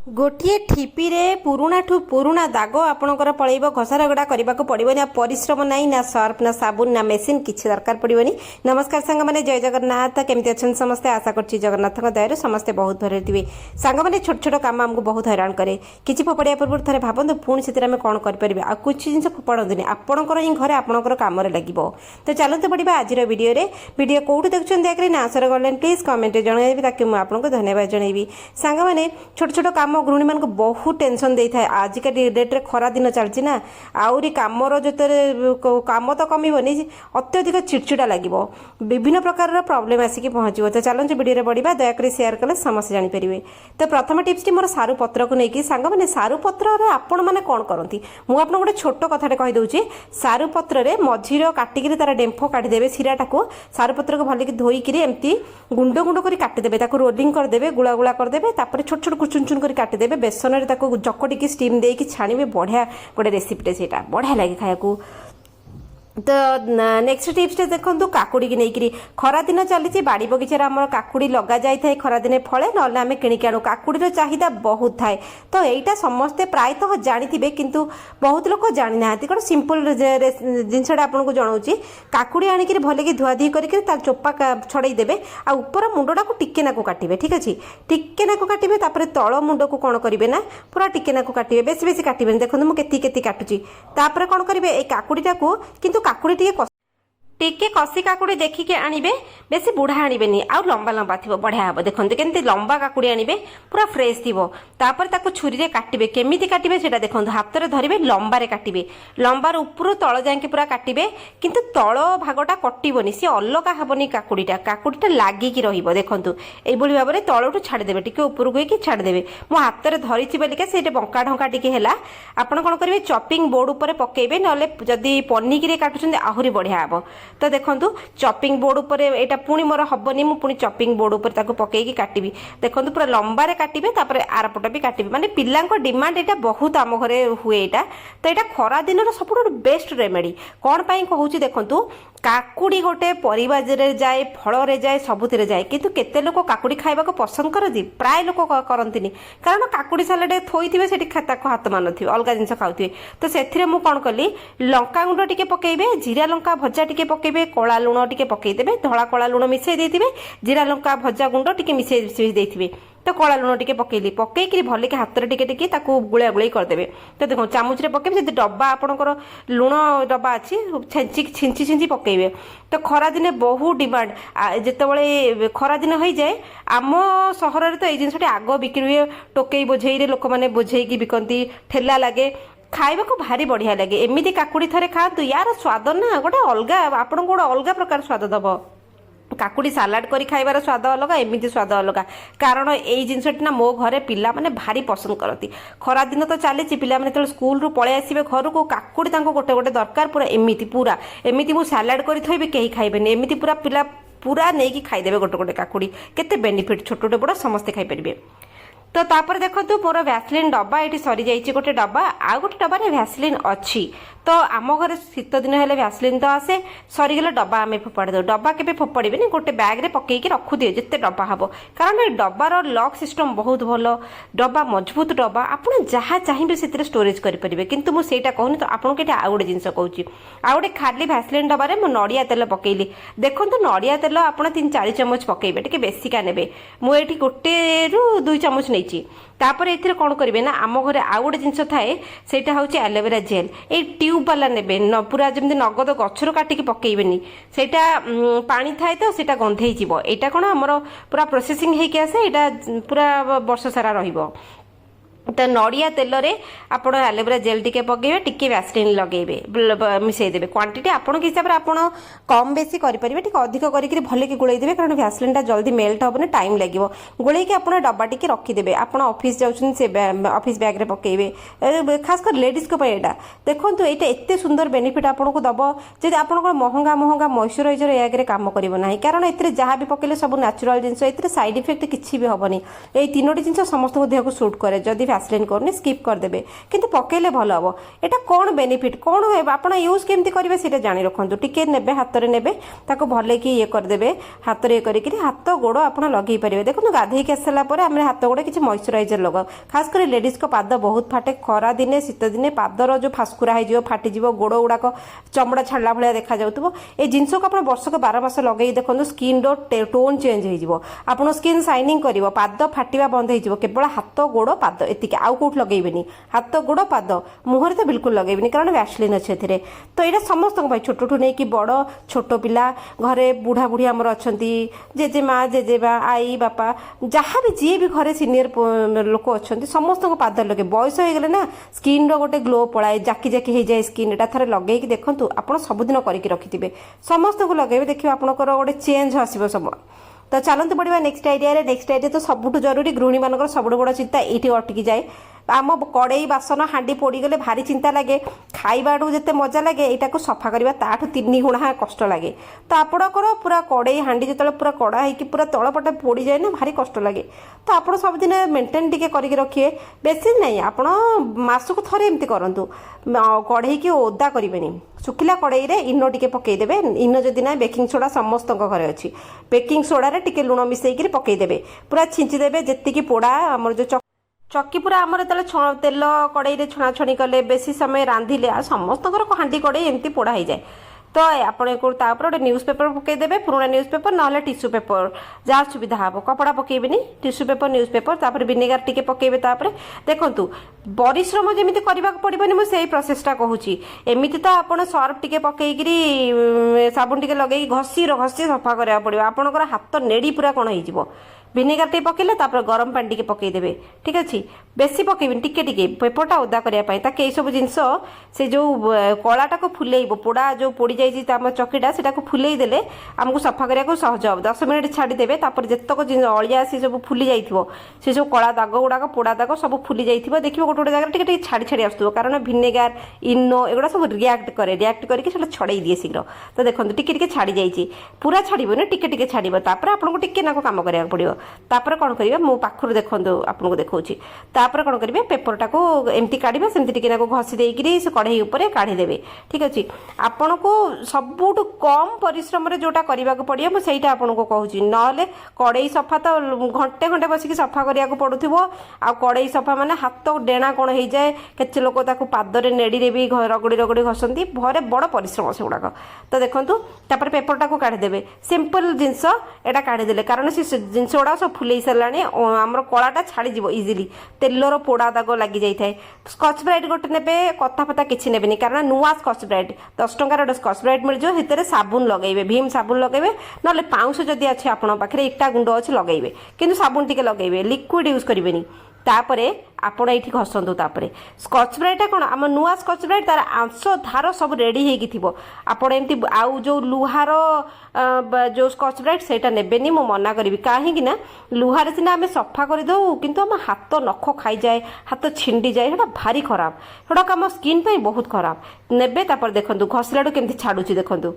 गोटे ठिपी रे पुराणा ठू पुराणा दाग आपणकर पड़ेब घसा रगड़ा करने को पड़ोनी परिश्रम ना ना सर्फ ना साबुन ना मेसीन किसी दरकार पड़ोनी। नमस्कार सांग मैंने जय जगन्नाथ केमती अच्छा समस्ते आशा कर जगन्नाथ दया समस्ते बहुत भर थे सांग मैंने छोट छोट कम आमको बहुत हैरान करे किसी फोपड़िया पूर्व थे भावतु पुणी से कौन करें आ कुछ जिन फोपड़े आपणकर ही घरे आपणकर कम लगे। तो चलते पड़ा आज भिडियो कौटू देखुं देखिए ना आसर गले प्लीज कमेंट जनइबी ताकि मुझे आपको धन्यवाद जनइबी। सांग मैंने छोट छोट कम गृहिणी मान बहुत टेंशन दे था आजिका डेट्रे खरा दिन चलती ना आहरी कमर जो कम तो कमिबनी अत्यधिक चिड़चिड़ा लगे विभिन्न प्रकार प्रॉब्लम आसिक पहुँचो। तो चलते वीडियो बढ़िया दयाक शेयर कले समस्त जानीपर। तो प्रथम टिप्स मोर सारू पत्र को लेकिन सांग मैंने सारू पत्र आपण मैंने कौन करती मुझे आपको गोटे छोट कथाटे कहीदे सारू पत्र मझीर काटिकी तार डेम्फ काटिदेवे सिराटा को सारू पत्र को भलिक धोईक एमती गुंड गुंड कर काटिदेवे रोलिंग करदे गुला गुला करदे छोट छोट चुन चुन कर काटिदेवे बेसन चकटिकी स्टीम देकी छाणिबे बढ़िया गोटे रेसिपीटे से बढ़िया लगे खाया। तो नेक्स्ट टिप्स देखो काकुड़ी की नहीं खरा दिन चली बाड़ी बगीचार आम काकुड़ी लगा जाए खरा दिन फले ना आम किणिक आणु काकुड़ी चाहिदा बहुत थाए। तो यहाँ समस्ते प्रायतः जानी किंतु बहुत लोग जानी ना गोटे सिंपल जिनसा आपको जनाऊँगी काकुड़ी आणिक भले धुआधुई करके चोपा छड़ेदेवे आ ऊपर मुंडा को टिके नाकू काटे ठीक अच्छे टिके नाकू काटे तल मुंड को कौन करेंगे ना पूरा टिके नाकू काटे बेस बेस काटे देखो मुझे केती काटुची कौन करेंगे ये काकुड़ीटा को किंतु काकुड़ी टिके कसी काकुड़ी देखिके आनिबे बेसी बुढ़ा आनिबेनी आ लंबा लंबा थी बढ़िया हम देखते केमती लंबा काकुड़ी आनिबे पूरा फ्रेश थी छुरी रे काटिबे केमिति काटिबे सेटा देखंतु हाथ रे धरिबे लंबारे काटिबे लंबार ऊपर तळ जाके पूरा काटिबे किंतु तळ भागटा कटिबोनी सी अलगा हबनी काकुड़ीटा लागिकी रहिबो देखंतु एई भली भाबरे तळटू छाडी देबे टिके ऊपर को कि छाडी देबे मो हाथ रे धरिछि बेलिका सेटे बंका ढंका टिके हैला आपण कोन करिवे चॉपिंग बोर्ड ऊपर पकेइबे नले जदी पन्नीकी रे काटुछन्ते आहुरी बढ़िया हबो। तो देखो चॉपिंग बोर्ड उपर एटा पुणी मोर हबनी मु पुणी चॉपिंग बोर्ड उपर ताको पकेकी काटिबी देखो पूरा लंबारे काटिबे तापर आरपट भी काटिबे माने पिल्लांको डिमांड एटा बहुत आम घरे हुए एटा। तो एटा खरा दिन सबुठ बेस्ट रेमेडी कौन पाई कहूची देखंतु काकुड़ी गोटे परिबा जाए फल रे जाए सबुथिरे जाए किंतु केते लोक काकुड़ी खाइबा को पसंद करती प्राय लोक करंतिनी कारण काकुड़ी सालाड थोइथिबे सेठी खाता हाथ मानथिबे अलगा जिंस खाउथिबे। तो सेथिरे मु कोन कली लंका गुंड टिके पकेइबे जीरा लंका भजा टिके पकेइबे कला लुण टिके पकेइदेबे धला कला लुण मिसई देथिबे जीरा लंका भजा गुंड टिके मिसई देथिबे तो कला लुण टिके पकेइली पकेइकरी भले के हाथ रे टिके टिके ताकू गुळा गुळी करदेबे। तो देखो चामच रे पकेइबे जदि डब्बा आपणकर लुण डब्बा अछि छिंची छिंची पकेइबे। तो खरा दिने बहु डिमांड जेतेबेले खरा दिन हो जाए आम सहर तो ये जिनसटी आग बिक्री हुए टोकई बोझई रे लोक माने बोझेई बिकती ठेला लगे खाइबा को भारी बढ़िया लगे एमती काकुड़ी थरे खातु यार स्वाद ना गोटे अलग आपन गोटे अलग प्रकार स्वाद दब काकुड़ी सालाड करी खाइबार स्वाद अलग एमती स्वाद अलग कारण यही जिनसटी ना मो घरे पिला माने भारी पसंद करती खरा दिन तो चली पिला माने स्कूल रू पळे आसीबे घर को काकुड़ी तांको गोटे गोटे दरकार पूरा एमती मु सालाड करी थइबे केही खाइबेनी एमती पूरा पिला पूरा नहीं खाईदेवे गोटे गोटे काकुड़ी केते बेनिफिट छोट छोटे बड़ समस्ते खाई परिबे। तो तापर देखो मोर भैसलीन डब्बा ये सरी जाइए गोटे डब्बा आ गोटे डब्बा भैसलीन अच्छी तो आम घर शीत दिन हेले भैसलीन तो आसे सरीगले डब्बा आम फोपाड़ी दो डब्बा के फोपाड़े गोटे बैग रे पकईकी रखु दिए जिते डब्बा हम कारण डब्बार लॉक सिस्टम बहुत भल डब्बा मजबूत डब्बा आप जहाँ चाहिए से स्टोरेज करेंगे किंतु मुझे कहूनी तो आपको ये आउ गोटे जिन कहूँ आ गए खाली भैसलीन डब्बारे मु नड़िया तेल पकईली देखो नड़िया तेल आप 3-4 चामच पकईबे टे बेसिका ने मुझे गोटे रु 2 चामच नहीं तापर एथिरे कौन करेंगे ना आम घरे आउ गोटे जिनस थाए सेटा हूँ एलोवेरा जेल ये ट्यूब वाला ने पूरा जमी नगद गचर काटिकी पकईबेनी सेटा पानी थाए तो सेटा गंधई जीव एटा कौन आमर पूरा प्रोसेसिंग होके आसे एटा पूरा वर्ष सारा रहिबो। तो नड़िया तेल रे आपण एलोवेरा जेल टिके पकेबे टिके वैसलीन लगेबे मिसई देबे क्वांटिटी आपण हिसाब रे आपण कम बेसी करि परिबे टिके अधिक करिकरी भले के गुळै देबे कारण वैसलीन टा जल्दी मेल्ट होबने टाइम लागिवो गुळै के आपण डब्बा टिके रखि देबे आपण ऑफिस जाउछन से ऑफिस बैग रे पकेबे खास कर लेडीज को एटा देखंतु एटा एते सुंदर बेनिफिट आपण को दबो जदि आपण को महंगा महंगा मॉइस्चराइजर एग रे काम करिवो नाही कारण एतरे जहा भी पकेले सब नेचुरल जिंस एतरे साइड इफेक्ट किछि भी होबनी ए तीनोटी जिंस समस्त देह को सूट करे जदि भैसलिन करूनी स्किप करदेवे किंतु पकेले भल हम एटा कौन बेनिफिट कौन आप यूज केमती करेंगे सीटा जाणी रखुद टिके ने हाथ में ने भल कि ये करदे हाथ में करके हाथ गोड़ आप लगे पारे देखो गाधे की आसारा पर आम हाथ गोड़ किसी मॉइस्चराइजर लगाओ खास कर लेडीज को पाद बहुत फाटे खरा दिने शीत दिने पादर जो फास्कुरा हो फाटिज गोड़ गुड़ाक चमड़ा छाड़ा भाया देखा जाऊँ ये जिनस को आप वर्षक 12 मास लगे देखो स्किन टोन चेंज हो आप स्किन शाइनिंग कर पाद फाटा बंद हो केवल हाथ गोड़ पाद एति आउ कौट लगेबे हाथ गोड़ पाद मुहर तो बिल्कुल लगेबे कारण वैसलिन अच्छे तो यहाँ समस्त छोटू नहीं कि बड़ छोट पिला घरे बुढ़ा बुढ़ी आमर अच्छा जेजेमा जेजेबा आई बापा जहाँ भी जी भी घरे सीनियर लोक अच्छा समस्त पाद लगे बयस हो गले ना स्किन रोटे ग्लो पलाए जाकी जाकी हो जाए स्किन एटा थे लगे देखो आप सबुदिन करके रखिथे समस्त को लगे देखिए आपंकर गोटे चेंज आसो सब तो चलते बढ़िया नेक्स्ट आइडिया तो सबुठ जरूरी गृहिणी मान सब बड़ चिंता ये अटकी जाए आम कड़े बासन हाँडी पोड़गले भारी चिंता लगे खाइबा जिते मजा लगे यहाँ को सफा करवा ताठू 3 गुणा कष्ट लगे तो आपणकर पूरा कड़े हाँडी जो पूरा कड़ा हो पूरा तलपटे पोड़ जाए ना भारी कष्ट लगे तो आप सबदिन मेंटेन टिके करके रखिए बेसी नहीं आप मासक थरे एमती करूँ कड़े की ओदा करेंगे शुखिला कड़े इनो टिके पकईदे इनो जदि ना बेकिंग सोडा समस्त घरे अच्छी बेकिंग सोडा टिके लुण मिसेक पकईदे पूरा छिंचीदेवे जी पोड़ा आम जो चक्की पूरा आमर जो तेल कड़े छणाछणी कले बेसी समय रांधिले आ समस्त हाँडी कड़े एमती पोड़ा हो जाए तो आपड़ गोटे न्यूज पेपर पकईदे पुराना न्यूज पेपर ना टिश्यू पेपर जहाँ सुविधा हम कपड़ा पकेबेनी टिश्यू पेपर न्यूज पेपर तापर विनेगार टिके पकेबे तापर देखंतु परिश्रम जमी करने पड़ोनी मुझे प्रोसेसटा कहूँ एमती तो आप सर्फ टिके पकईकरी साबुन टिके लगे घसी सफा करा पड़ो आपंकर हाथ नेड़ी पूरा कौन हो विनेगार टे पकेले तापर गरम पानी टिके पकईदेवे ठीक अच्छे बेसी पकेबेनी टिके टिके पेपरटा ओदा करने ताकि सब जिनस से जो कलाटा को फुलेब पोड़ा जो पोड़ी जाम चकीटा से फुलेदेले आमको सफा करने को सहज हम 10 मिनट छाड़ीदेवे जितक अलिया सी सब फुली जाइए से सब कला दाग गुड़ाक पोड़ा दाग सब फुली जाइए देखिए गोटे गोटे जगह टिके छाड़ी छाड़ी आसुव कारण विनेगार इनो एगुड़ा सब रिएक्ट करके छड़े दिए शीघ्र तो देखो टिके टिके छाड़ी जाइए पूरा छाड़बे टिके टिके छाड़ तापर आपको टिके नाक काम करा पड़ो तापर कौन करेंगे मो पाखर देखो आपको देखा तापर कौन करेंगे पेपरटा को एमती काढ़े सेमती टिके नाक घसी देकर से कढ़ई उपर काढ़ीदेवे ठीक अच्छे आपण को सबुठ कम परिश्रम जोटा करने को पड़ो मुझे आपको कहूँ ना कड़े सफा तो घंटे घंटे बसिक सफा करने पड़ुव आ कड़े सफा माने हाथ डेणा कौन हो जाए केते लोक पादरे नेड़ी भी रगड़ी रगड़ी घसती भरे बड़ परिश्रम से गुड़ाक तो देखूँ तापर पेपरटा को काढ़ीदेवे सिंपल जिनस एटा काढ़ीदेले कारण से जिनस गुड़ा सब फुले सारे आमर कलाटा छाड़ीज इजिली तेलर पोड़ा दाग लगी जाए स्कच ब्राइट गोटे ने कथा फता किसी ने कारण नुआ स्कच ब्राइट 10 टंकार गोटे स्कच ब्राइट मिल जाए साबुन लगेबे भीम साबुन लगेबे ना पाउंश जदि अच्छे आप इटा गुंड अच्छे लगेबे किंतु साबुन टिके लगेबे लिक्विड यूज करेंगे तापरे आपण ये घसतु तापरे स्कच ब्राइटा कौन आम नुआ स्कच ब्राइट तार आंश धार सब रेडी होगी आपण एमती आउ जो लुहार जो स्कच ब्राइट सेटा नेबेनी मो मना करी कहीं लुहार सीना आम सफा करदे किंतु आम हाथ नख खाई जाए हाथ छिंडी जाए सेटा भारी खराब सेटा आम स्किन पे बहुत खराब नेबे तापर देखंतु घसलाडू केमती छाड़ुची देखंतु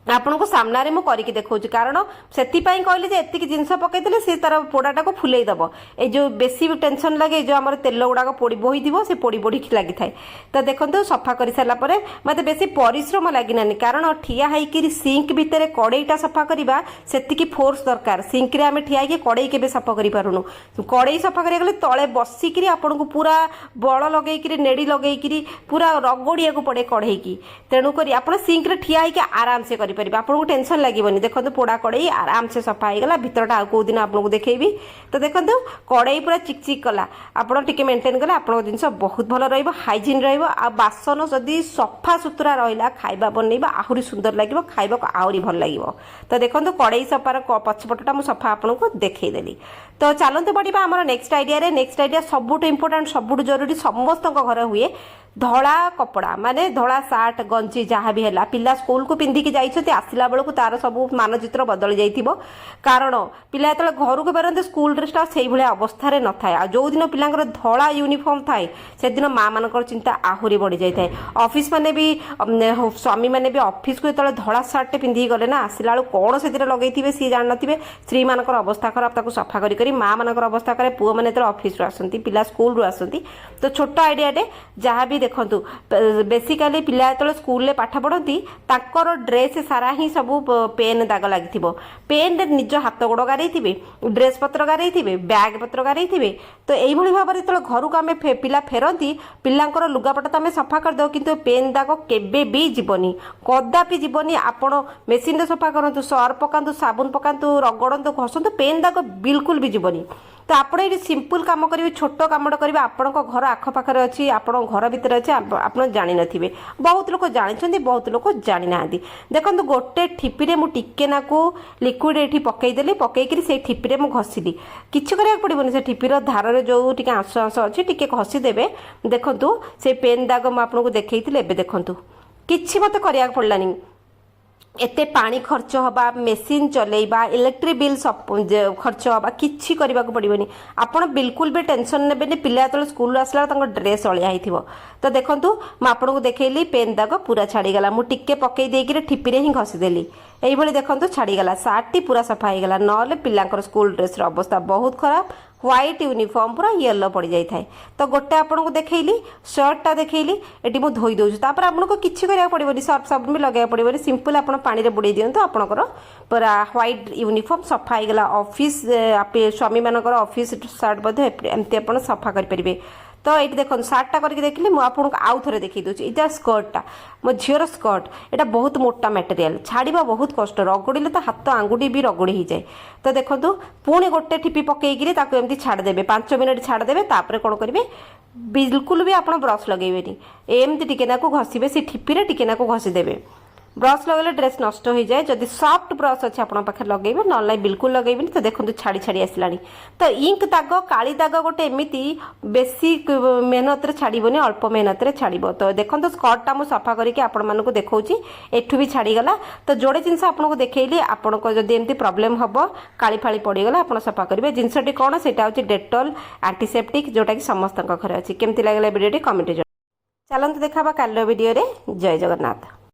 आपन को सामने मु करके देखा कारण से कहली एतिक जिनस पकईदे सी तार पोड़ाटा को फुले दब ए जो बेसी टेंशन लगे जो आम तेल गुड़ाक पोड़ी बोही थी से पोड़ी बोड़ी लगी थाए तो देखो सफा कर सारापर मत बेसी परिश्रम लगिनानी कारण ठिया होकर सिंक भितर कड़ईटा सफा करवा से फोर्स दरकार सिंक रे आम ठिया होकर कड़ई के सफा कर पारुनु कड़ई सफा करा तले बसिक आपन को पूरा बल लगे नेड़ी लगे पूरा रगड़िया को पड़े कड़ई की तेणुक आप सिंक रे ठिया होकर आराम से आपको टेंशन लगे देखो पोड़ा कड़ई आराम से सफा होगा भितरटा आउ कौ दिन आपको देखी तो देखो कड़ई पूरा चिकचिक कला आप मेंटेन कले आप जिन बहुत भल हाइजीन बासन जदि सफा सुतरा रहा खाଇବା बनइबा आहुरी सुंदर लगे खाइबा आहरी भल लगे तो देखो कड़ई सफार पछपटा मुझे सफा आपको देखईदेली तो चलते बढ़िया आम नेक्स्ट आइडिया सबुठ इंपोर्टाट सबुठ जरूरी समस्त घर हुए धला कपड़ा माने धला सार्ट गंजी जहाँ भी है पिला स्कूल को पिंधिकी जाइछथि आसिला बेलू तार सब मानचित्र बदली जाइथिबो कारण पिला जेतले घर को फेरते स्कूल ड्रेसटा से भाया अवस्था न थाए जो दिन पिलांकर धला यूनिफॉर्म थाए से दिन माँ मानकर चिंता आहुरी बढ़ी जाए ऑफिस माने भी स्वामी माने भी ऑफिस को जो धला सार्ट पिंधिकी गले ना आसिला बेलू कौन से लगे सी जान नथिबे स्त्री मानकर अवस्था खराब ताको सफा करी माँ मानकर अवस्था करे पुओ माने ऑफिस रू आसती पिला स्कूल रू आसती तो छोट आइडियाटे जहाँ भी देखंतु बेसिकली पिला जो स्कूल में पाठ पढ़ती ताकर ड्रेस सारा ही सब पेन दाग लगी पेन रे निज हाथ गोड़ गारे ड्रेस पत्र गारे बैग पत्र गारे तो यही भाव में जो घर को आम पिला फेरती पिलांकर लुगापटा तो आम सफा करदे किंतु पेन दाग केबे भी जीवनी कदापि जीवनी आपण मेसीन रे सफा करंतु सर्फ पकातु साबुन पकातु रगड़तु घसतु पेन दाग बिल्कुल भी जीवनी तो आप सिंपल काम करेंगे छोट कमटा करेंगे आपण घर आखपाखे अच्छी आपण घर भितर अच्छे आप जानी नथिबे बहुत लोग जानते बहुत लोग जानी ना देखो गोटे ठिपी मु टिके नाकू लिक्विड ये पकईदेली पकईकरी से ठिपी मु घषिली किसी करा पड़ोनी से ठिपीर धार जो टी आंस आंस अच्छी टी घषिदेवे देखु से पेन दाग मुझे देखी देखु कि मत करा पड़लानी एते पानी खर्च हवा मेसीन चलेबा इलेक्ट्रिक बिल खर्च हवा किछि करबा को पड़िबनी आपण बिल्कुल भी टेंशन नेबेनी पिला तो स्कूल आसला ड्रेस अलिया हिथिबो तो देखंतु म आपन को देखैली पेन दाग पूरा छाड़ी गला मु टिके पकई देकी ठिपी रे ही घसी देली एई भली देखंतु छाड़ी गला सार्ट पूरा सफा हो गला नले पिलांकर स्कूल ड्रेस रो अवस्था बहुत खराब व्हाइट यूनिफॉर्म पूरा येलो पड़ जाए तो गोटे आपको देखली शर्टा देखली ये मुझे धोई दूसरी तापर आपको किसी करा पड़ोनी सर्फ साबुन भी लगे पड़ोनी सिंपल आप पानी बुड़े दिंतु आपंकर पूरा व्हाइट यूनिफॉर्म सफा हो गला ऑफिस स्वामी मानकर ऑफिस शर्ट एमती आप सफा करेंगे तो ये देखो सार्टा करके देखली मुझे आपको आउ थे देखी दूसरी इटा स्कर्टा मो झीर स्कर्ट यहाँ बहुत मोटा मटेरियल छाड़ा बहुत कष्ट रगड़े तो हाथ आंगुठी भी रगड़ी ही जाए तो देखो पुणी गोटे ठिपी पकईकि एमती छाड़देवे 5 मिनट छाड़देवे तापर कौन करेंगे बिल्कुल भी आप ब्रश लगेबेनी एमती टिकेनाकू घसीबे से ठिपी टिकेनाकू घसीदेवे ब्रश लगेले ड्रेस नष्ट हो जाए जदि सॉफ्ट ब्रश अच्छे आप पाखे लगेबे ना बिल्कुल लगेबेनी तो देखो छाड़ी छाड़ी आसलानी तो इंक दाग काली दाग गोटे एमती बेसी मेहनत छाड़बनी अल्प मेहनत छाड़ब तो देखो स्कर्टा मुझे सफा करके आपण मानक देखौची एठू भी छाड़ीगला तो जोड़े जिनस आपको देखली आपण जदि एमती प्रॉब्लम हम काली फाड़ी पड़गला आप सफा करेंगे जिनसटी कौन से डेटॉल एंटीसेप्टिक जोटा कि समस्त घर अच्छी केमती लगे वीडियो कमेंट चलते देखा काल वीडियो जय जगन्नाथ।